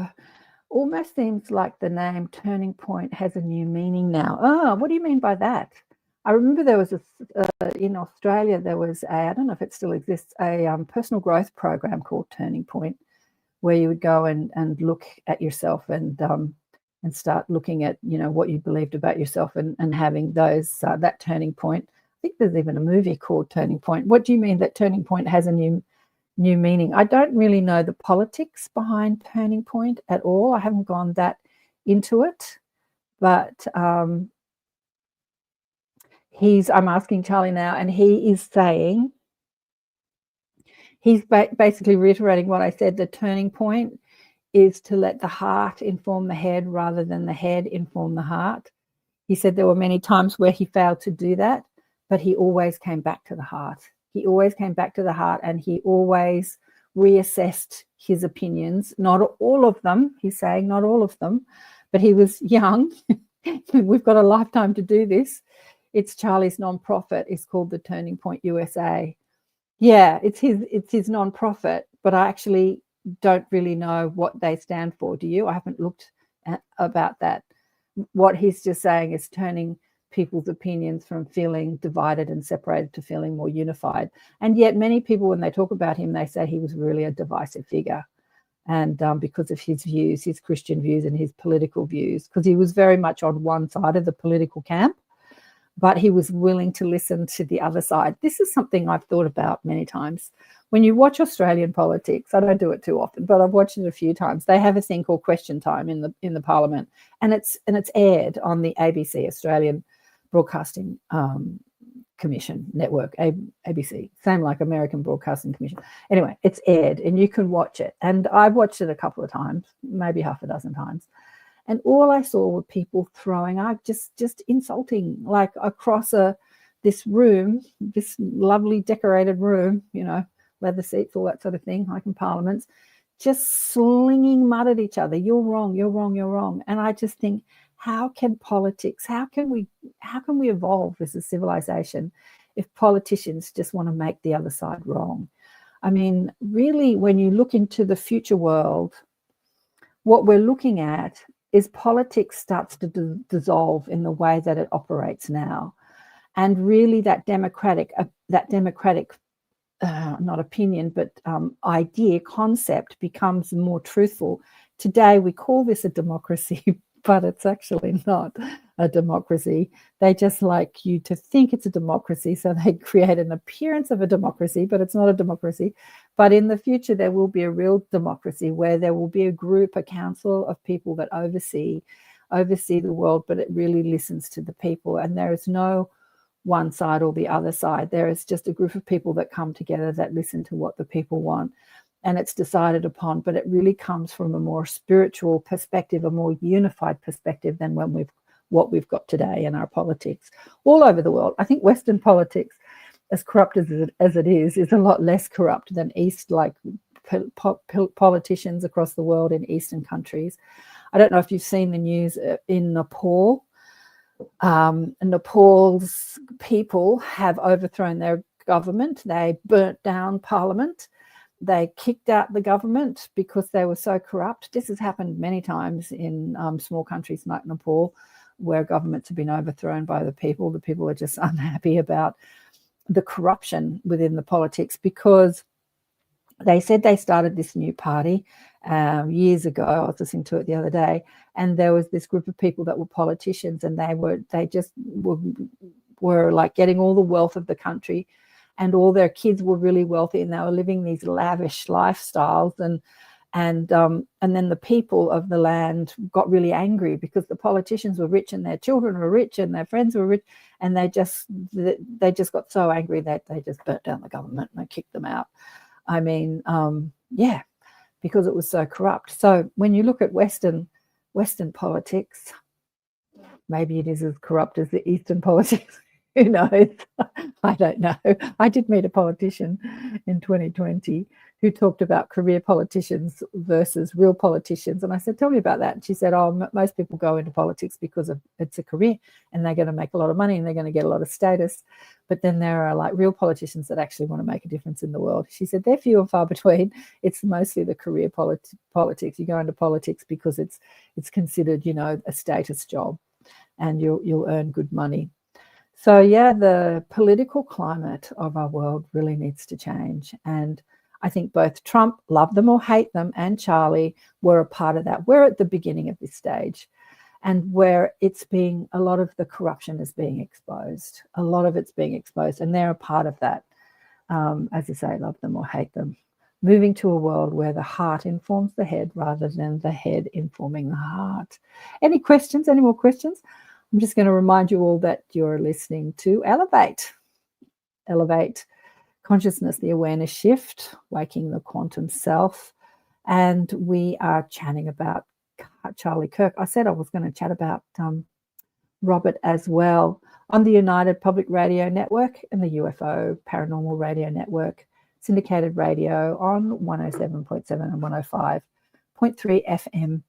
almost seems like the name Turning Point has a new meaning now. Oh, what do you mean by that? I remember there was in Australia, there was I don't know if it still exists, a personal growth program called Turning Point, where you would go and look at yourself and start looking at, what you believed about yourself and having those that turning point. I think there's even a movie called Turning Point. What do you mean that Turning Point has a new meaning? I don't really know the politics behind Turning Point at all. I haven't gone that into it, but I'm asking Charlie now, and he is saying, he's basically reiterating what I said. The turning point is to let the heart inform the head rather than the head inform the heart. He said there were many times where he failed to do that, but he always came back to the heart. He always came back to the heart, and he always reassessed his opinions. Not all of them, he's saying, not all of them, but he was young. We've got a lifetime to do this. It's Charlie's nonprofit. It's called the Turning Point USA. Yeah, it's his nonprofit, but I actually don't really know what they stand for. Do you? I haven't looked about that. What he's just saying is turning people's opinions from feeling divided and separated to feeling more unified. And yet many people, when they talk about him, they say he was really a divisive figure. And because of his views, his Christian views and his political views, because he was very much on one side of the political camp, but he was willing to listen to the other side. This is something I've thought about many times. When you watch Australian politics, I don't do it too often, but I've watched it a few times. They have a thing called Question Time in the Parliament, and it's aired on the ABC, Australian Broadcasting Commission Network, ABC, same like American Broadcasting Commission. Anyway, it's aired and you can watch it. And I've watched it a couple of times, maybe half a dozen times. And all I saw were people throwing out, just insulting, like across this room, this lovely decorated room, leather seats, all that sort of thing, like in parliaments, just slinging mud at each other. You're wrong, you're wrong, you're wrong. And I just think, how can politics, how can we evolve as a civilization if politicians just want to make the other side wrong? I mean, really, when you look into the future world, what we're looking at is politics starts to dissolve in the way that it operates now. And really that democratic not opinion, but idea, concept becomes more truthful. Today, we call this a democracy, but it's actually not a democracy. They just like you to think it's a democracy, so they create an appearance of a democracy, but it's not a democracy. But in the future, there will be a real democracy where there will be a group, a council of people that oversee the world, but it really listens to the people. And there is no one side or the other side. There is just a group of people that come together that listen to what the people want. And it's decided upon, but it really comes from a more spiritual perspective, a more unified perspective than what we've got today in our politics all over the world. I think Western politics, as corrupt as it is a lot less corrupt than East, like politicians across the world in Eastern countries. I don't know if you've seen the news in Nepal. Nepal's people have overthrown their government. They burnt down parliament. They kicked out the government because they were so corrupt. This has happened many times in small countries like Nepal, where governments have been overthrown by the people. The people are just unhappy about the corruption within the politics, because they said they started this new party years ago. I was listening to it the other day, and there was this group of people that were politicians, and they just were like getting all the wealth of the country, and all their kids were really wealthy, and they were living these lavish lifestyles, and then the people of the land got really angry because the politicians were rich and their children were rich and their friends were rich, and they just got so angry that they just burnt down the government and they kicked them out. I mean, because it was so corrupt. So when you look at Western politics, maybe it is as corrupt as the Eastern politics. Who knows? I don't know. I did meet a politician in 2020 who talked about career politicians versus real politicians. And I said, tell me about that. And she said, oh, most people go into politics because it's a career and they're going to make a lot of money and they're going to get a lot of status. But then there are like real politicians that actually want to make a difference in the world. She said, they're few and far between. It's mostly the career politics. You go into politics because it's considered, a status job and you'll earn good money. So, yeah, the political climate of our world really needs to change. And I think both Trump, love them or hate them, and Charlie were a part of that. We're at the beginning of this stage and where a lot of the corruption is being exposed. A lot of it's being exposed and they're a part of that. As I say, love them or hate them. Moving to a world where the heart informs the head rather than the head informing the heart. Any questions? Any more questions? I'm just going to remind you all that you're listening to Elevate. Elevate consciousness, the awareness shift, waking the quantum self. And we are chatting about Charlie Kirk. I said I was going to chat about Robert as well on the United Public Radio Network and the UFO Paranormal Radio Network, syndicated radio on 107.7 and 105.3 FM.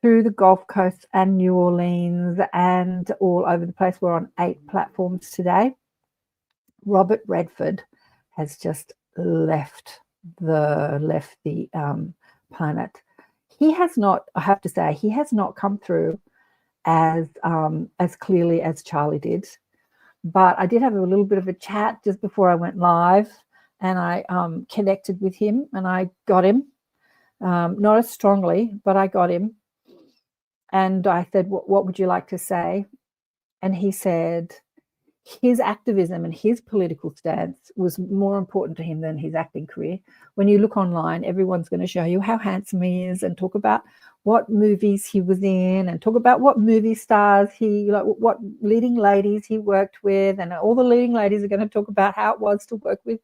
Through the Gulf Coast and New Orleans and all over the place. We're on 8 platforms today. Robert Redford has just left the planet. He has not, I have to say, he has not come through as clearly as Charlie did. But I did have a little bit of a chat just before I went live, and I connected with him and I got him. Not as strongly, but I got him. And I said, what would you like to say? And he said his activism and his political stance was more important to him than his acting career. When you look online, everyone's going to show you how handsome he is and talk about what movies he was in and talk about what movie stars what leading ladies he worked with. And all the leading ladies are going to talk about how it was to work with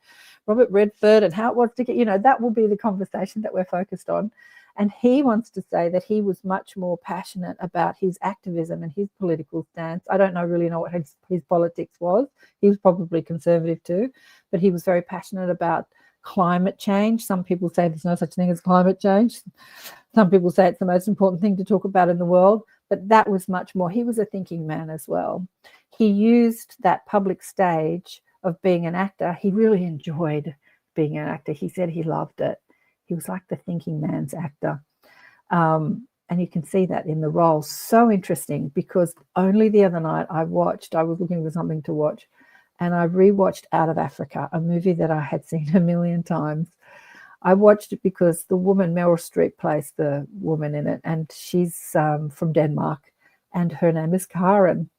Robert Redford and how it was to get, that will be the conversation that we're focused on. And he wants to say that he was much more passionate about his activism and his political stance. I don't really know what his politics was. He was probably conservative too, but he was very passionate about climate change. Some people say there's no such thing as climate change. Some people say it's the most important thing to talk about in the world, but that was much more. He was a thinking man as well. He used that public stage of being an actor. He really enjoyed being an actor. He said he loved it. He was like the thinking man's actor. And you can see that in the role. So interesting, because only the other night I was looking for something to watch, and I rewatched Out of Africa, a movie that I had seen a million times. I watched it because the woman, Meryl Streep, plays the woman in it, and she's from Denmark, and her name is KAren.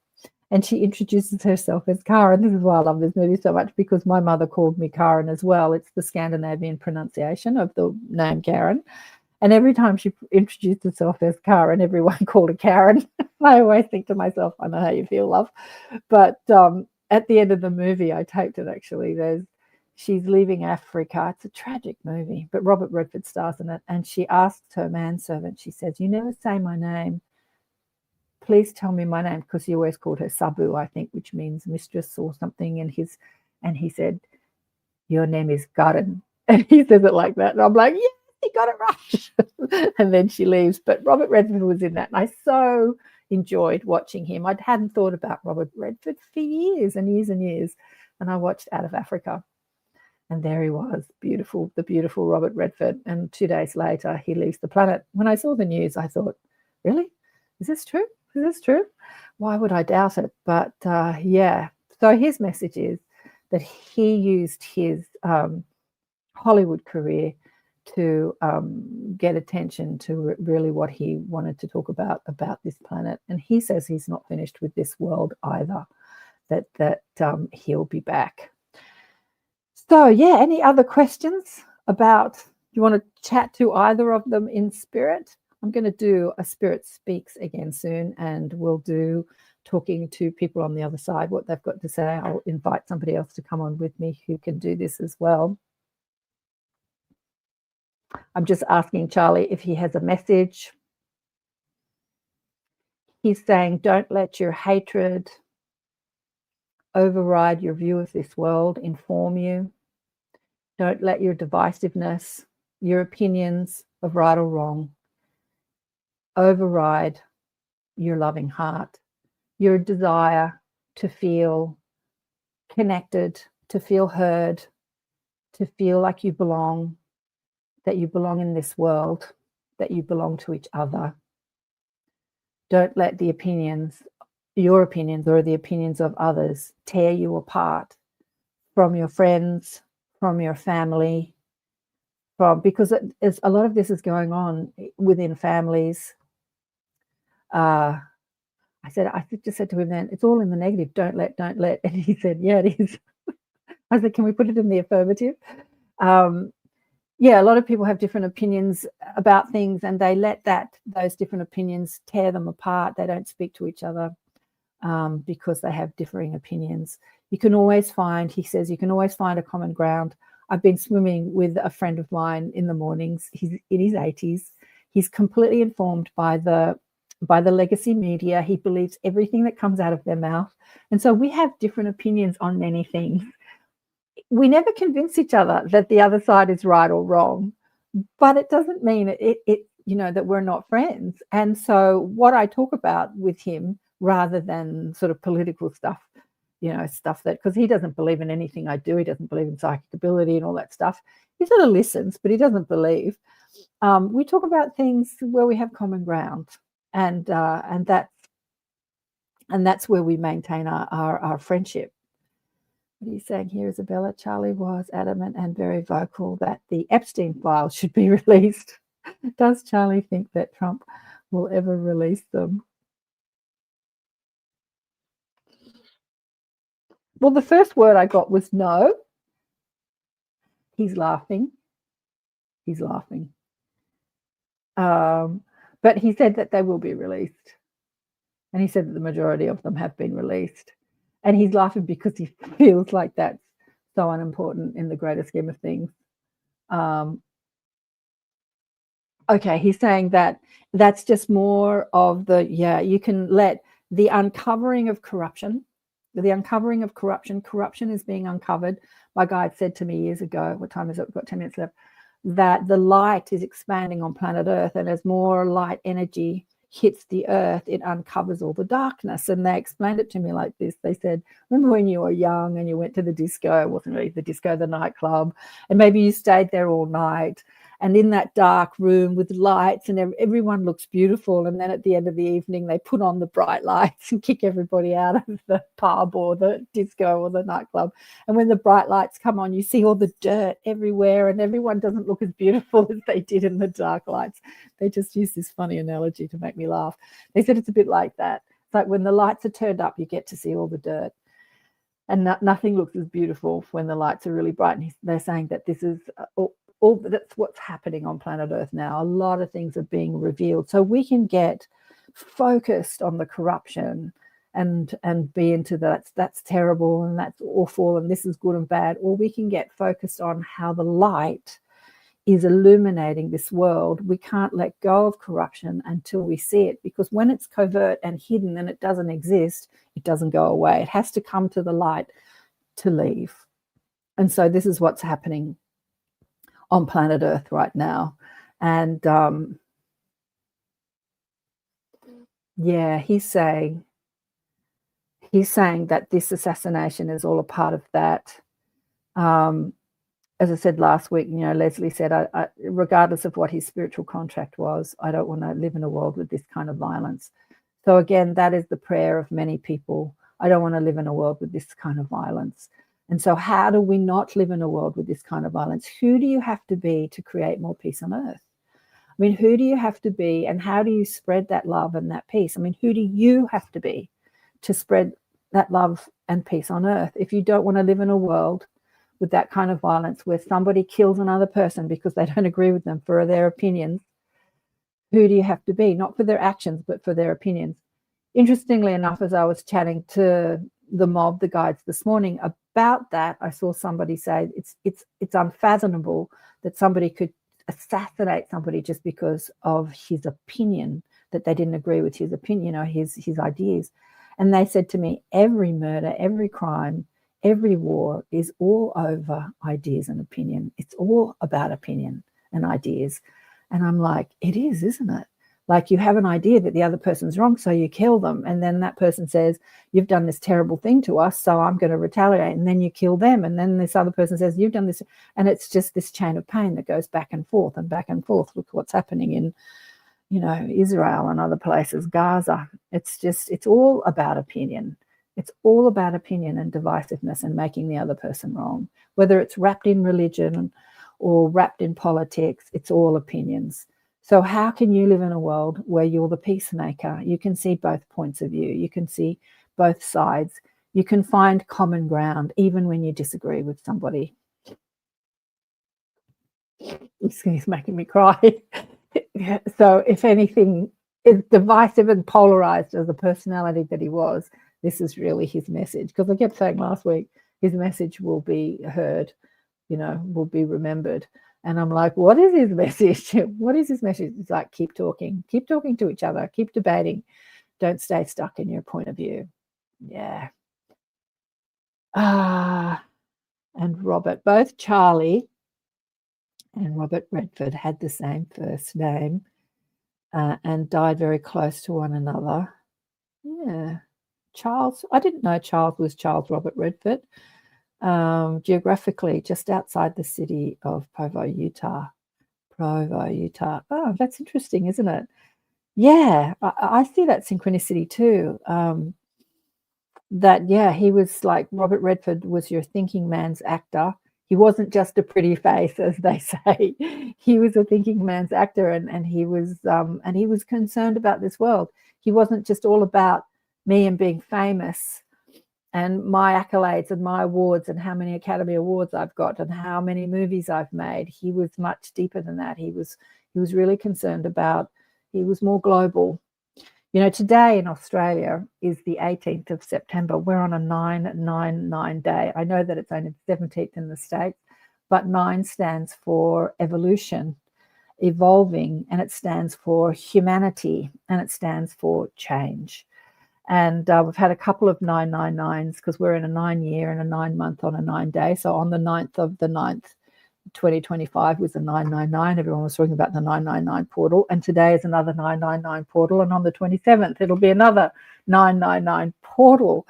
And she introduces herself as Karen. This is why I love this movie so much, because my mother called me Karen as well. It's the Scandinavian pronunciation of the name Karen. And every time she introduced herself as Karen, everyone called her Karen. I always think to myself, I know how you feel, love. But at the end of the movie, I taped it actually, she's leaving Africa. It's a tragic movie, but Robert Redford stars in it. And she asks her manservant, she says, you never say my name. Please tell me my name, because he always called her Sabu, I think, which means mistress or something. And he said, your name is Karen. And he says it like that. And I'm like, yes, he got it right. And then she leaves. But Robert Redford was in that. And I so enjoyed watching him. I hadn't thought about Robert Redford for years and years and years. And I watched Out of Africa. And there he was, the beautiful Robert Redford. And 2 days later, he leaves the planet. When I saw the news, I thought, really? Is this true? Is this true? Why would I doubt it? But yeah, so his message is that he used his Hollywood career to get attention to really what he wanted to talk about this planet. And he says he's not finished with this world either, that he'll be back. So yeah, any other questions about, do you want to chat to either of them in spirit? I'm going to do a Spirit Speaks again soon, and we'll do talking to people on the other side, what they've got to say. I'll invite somebody else to come on with me who can do this as well. I'm just asking Charlie if he has a message. He's saying, don't let your hatred override your view of this world, inform you. Don't let your divisiveness, your opinions of right or wrong, override your loving heart, your desire to feel connected, to feel heard, to feel like you belong, that you belong in this world, that you belong to each other. Don't let the opinions, your opinions or the opinions of others, tear you apart from your friends, from your family, because a lot of this is going on within families. I just said to him then, it's all in the negative. Don't let. And he said, yeah, it is. I said, can we put it in the affirmative? Yeah, a lot of people have different opinions about things, and they let those different opinions tear them apart. They don't speak to each other because they have differing opinions. You can always find, he says, you can always find a common ground. I've been swimming with a friend of mine in the mornings. He's in his 80s. He's completely informed by the legacy media. He believes everything that comes out of their mouth. And so we have different opinions on many things. We never convince each other that the other side is right or wrong, but it doesn't mean that we're not friends. And so what I talk about with him, rather than sort of political stuff, stuff that, because he doesn't believe in anything I do, he doesn't believe in psychic ability and all that stuff. He sort of listens, but he doesn't believe. We talk about things where we have common ground, and that's where we maintain our friendship. What are you saying here, Isabella? Charlie was adamant and very vocal that the Epstein files should be released. Does Charlie think that Trump will ever release them? Well, the first word I got was no. He's laughing. But he said that they will be released. And he said that the majority of them have been released. And he's laughing because he feels like that's so unimportant in the greater scheme of things. Okay, he's saying that that's just more of you can let the uncovering of corruption is being uncovered. My guide said to me years ago, what time is it? We've got 10 minutes left, that the light is expanding on planet Earth, and as more light energy hits the earth, it uncovers all the darkness. And they explained it to me like this. They said, remember when you were young and you went to the disco? It wasn't really the disco, the nightclub, and maybe you stayed there all night, and in that dark room with lights, and everyone looks beautiful, and then at the end of the evening they put on the bright lights and kick everybody out of the pub or the disco or the nightclub. And when the bright lights come on, you see all the dirt everywhere, and everyone doesn't look as beautiful as they did in the dark lights. They just use this funny analogy to make me laugh. They said it's a bit like that. It's like when the lights are turned up, you get to see all the dirt, and nothing looks as beautiful when the lights are really bright. And they're saying that this is that's what's happening on planet Earth now. A lot of things are being revealed, so we can get focused on the corruption and be into that's terrible and that's awful and this is good and bad, or we can get focused on how the light is illuminating this world. We can't let go of corruption until we see it, because when it's covert and hidden and it doesn't exist, it doesn't go away. It has to come to the light to leave. And so this is what's happening on planet Earth right now. And he's saying that this assassination is all a part of that. As I said last week, Leslie said, I, regardless of what his spiritual contract was, I don't want to live in a world with this kind of violence. So again, that is the prayer of many people. I don't want to live in a world with this kind of violence. And so how do we not live in a world with this kind of violence? Who do you have to be to create more peace on earth? I mean, who do you have to be, and how do you spread that love and that peace? I mean, who do you have to be to spread that love and peace on earth if you don't want to live in a world with that kind of violence where somebody kills another person because they don't agree with them for their opinions? Who do you have to be? Not for their actions, but for their opinions. Interestingly enough, as I was chatting to the mob, the guides this morning about that, I saw somebody say it's unfathomable that somebody could assassinate somebody just because of his opinion, that they didn't agree with his opinion or his ideas. And they said to me, every murder, every crime, every war is all over ideas and opinion. It's all about opinion and ideas. And I'm like, it is, isn't it? Like, you have an idea that the other person's wrong, so you kill them. And then that person says, you've done this terrible thing to us, so I'm going to retaliate. And then you kill them. And then this other person says, you've done this. And it's just this chain of pain that goes back and forth and back and forth. Look what's happening in, Israel and other places, Gaza. It's all about opinion. It's all about opinion and divisiveness and making the other person wrong. Whether it's wrapped in religion or wrapped in politics, it's all opinions. So how can you live in a world where you're the peacemaker? You can see both points of view. You can see both sides. You can find common ground even when you disagree with somebody. He's making me cry. So if anything is divisive and polarized as a personality that he was, this is really his message. Because I kept saying last week, his message will be heard, will be remembered. And I'm like, what is his message? What is his message? It's like, keep talking to each other, keep debating. Don't stay stuck in your point of view. Yeah. And Robert, both Charlie and Robert Redford had the same first name and died very close to one another. Yeah. Charles, I didn't know Charles was Charles Robert Redford. Geographically, just outside the city of Provo, Utah. Oh, that's interesting, isn't it? Yeah, I see that synchronicity too. He was like, Robert Redford was your thinking man's actor. He wasn't just a pretty face, as they say. He was a thinking man's actor, and he was concerned about this world. He wasn't just all about me and being famous and my accolades and my awards and how many Academy Awards I've got and how many movies I've made. He was much deeper than that. He was really concerned about, he was more global. Today in Australia is the 18th of September. We're on a 999 day. I know that it's only the 17th in the States, but 9 stands for evolution, evolving, and it stands for humanity, and it stands for change. And we've had a couple of 999s because we're in a 9 year and a 9 month on a 9 day. So on the 9th of the 9th, 2025 was the 999. Everyone was talking about the 999 portal. And today is another 999 portal. And on the 27th, it'll be another 999 portal.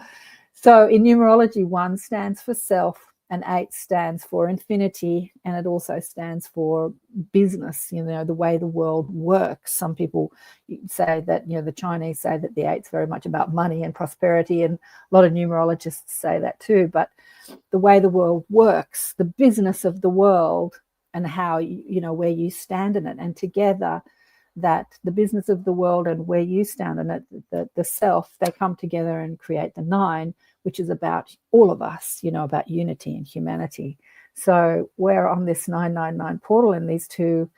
So in numerology, 1 stands for self and 8 stands for infinity. And it also stands for business, the way the world works. Some people say that, the Chinese say that the 8's very much about money and prosperity. And a lot of numerologists say that too. But the way the world works, the business of the world, and how, where you stand in it. And together, that the business of the world and where you stand in it, the self, they come together and create the 9, which is about all of us, about unity and humanity. So we're on this 999 portal, and these 2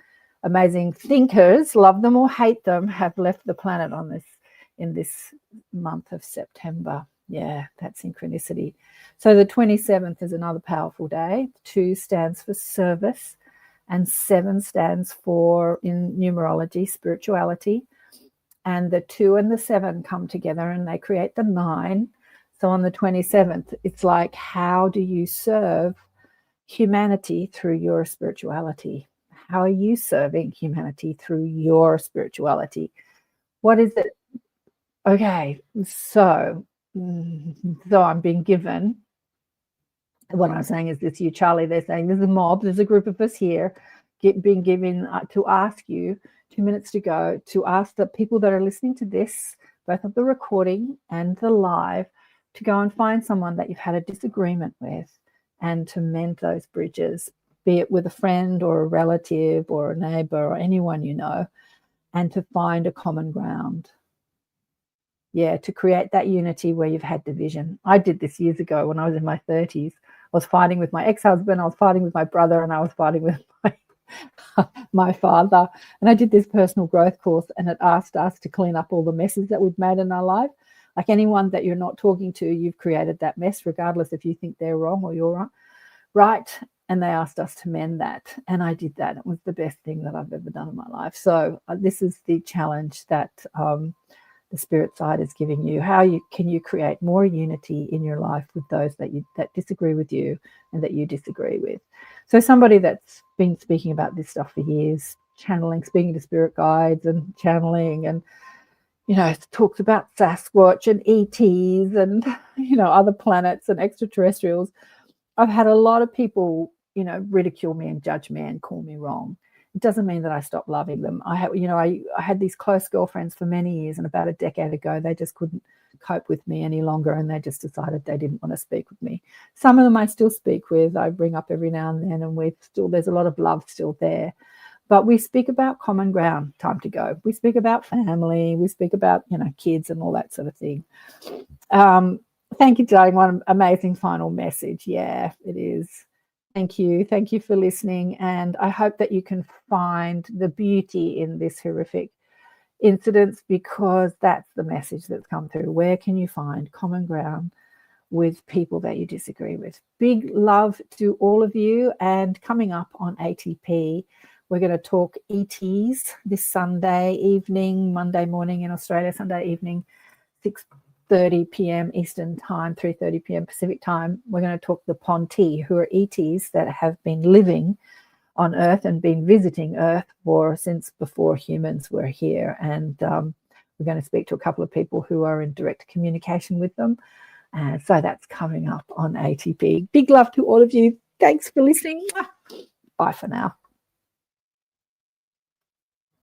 amazing thinkers, love them or hate them, have left the planet in this month of September. Yeah, that synchronicity. So the 27th is another powerful day. 2 stands for service, and 7 stands for, in numerology, spirituality. And the 2 and the 7 come together and they create the 9. So on the 27th, it's like, how do you serve humanity through your spirituality? How are you serving humanity through your spirituality? What is it? Okay, so I'm being given, what I'm saying is this, you, Charlie, they're saying there's a mob, there's a group of us here being given to ask you 2 minutes to go, to ask the people that are listening to this, both of the recording and the live, to go and find someone that you've had a disagreement with and to mend those bridges, be it with a friend or a relative or a neighbor or anyone you know, and to find a common ground. Yeah, to create that unity where you've had division. I did this years ago when I was in my 30s. I was fighting with my ex-husband, I was fighting with my brother, and I was fighting with my father. And I did this personal growth course, and it asked us to clean up all the messes that we've made in our life. Like anyone that you're not talking to, you've created that mess, regardless if you think they're wrong or you're wrong, right? And they asked us to mend that. And I did that. It was the best thing that I've ever done in my life. So this is the challenge that the spirit side is giving you. Can you create more unity in your life with those that disagree with you and that you disagree with? So somebody that's been speaking about this stuff for years, channeling, speaking to spirit guides and channeling, and talks about Sasquatch and ETs and other planets and extraterrestrials. I've had a lot of people ridicule me and judge me and call me wrong. It doesn't mean that I stopped loving them. I had these close girlfriends for many years, and about a decade ago, they just couldn't cope with me any longer, and they just decided they didn't want to speak with me. Some of them I still speak with. I bring up every now and then, and there's a lot of love still there. But we speak about common ground, time to go. We speak about family. We speak about, kids and all that sort of thing. Thank you, darling. What an amazing final message. Yeah, it is. Thank you. Thank you for listening. And I hope that you can find the beauty in this horrific incidents, because that's the message that's come through. Where can you find common ground with people that you disagree with? Big love to all of you. And coming up on ATP, we're going to talk ETs this Sunday evening, Monday morning in Australia, Sunday evening, 6:30 p.m. Eastern time, 3:30 p.m. Pacific time. We're going to talk the Ponti, who are ETs that have been living on Earth and been visiting Earth since before humans were here. And we're going to speak to a couple of people who are in direct communication with them. So that's coming up on ATP. Big love to all of you. Thanks for listening. Bye for now.